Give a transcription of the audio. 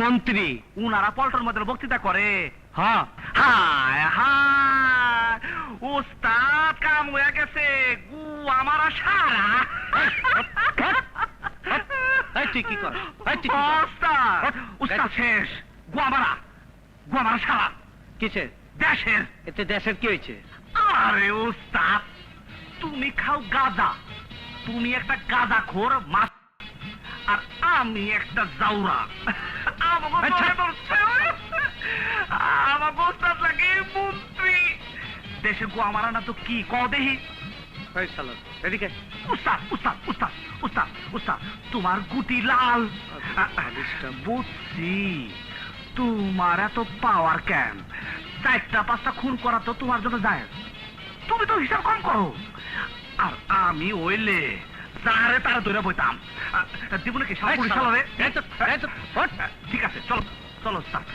মন্ত্রী উনারা পল্টন মধ্যে বক্তৃতা করে। হ্যাঁ হায় হায়, উস্তাদ কাম হয়ে গেছে, গু আমার সারা। এই তুই কি কর? এই তুই কি কর? উস্তাদ, উস্তাদ শেষ, গু আমার সারা কিসের? দেশের। এতে দেশের কি হয়েছে? আরে উস্তাদ, তুমি খাও গাঁজা, তুমি একটা গাঁজা খোর মাছ, আর আমি একটা জাউরা। আমাকে উস্তাদ লাগে মন্ত্রী। দেশে গো আমার না তো কি ক দেহি। এই শালা এদিকে। উস্তাদ উস্তাদ উস্তাদ উস্তাদ উস্তাদ, তোমার গুটি লাল। বুঝছি, তোমার এত পাওয়ার কেন? 4টা-5টা খুন করা তো তোমার জন্য যায়, তুমি তো হিসাব কম করো। আর আমি ওইলে তারে তারা ধরে বইতাম। জীবনে কি সাপুরি সালারে? ঠিক আছে, চলো চলো স্যার।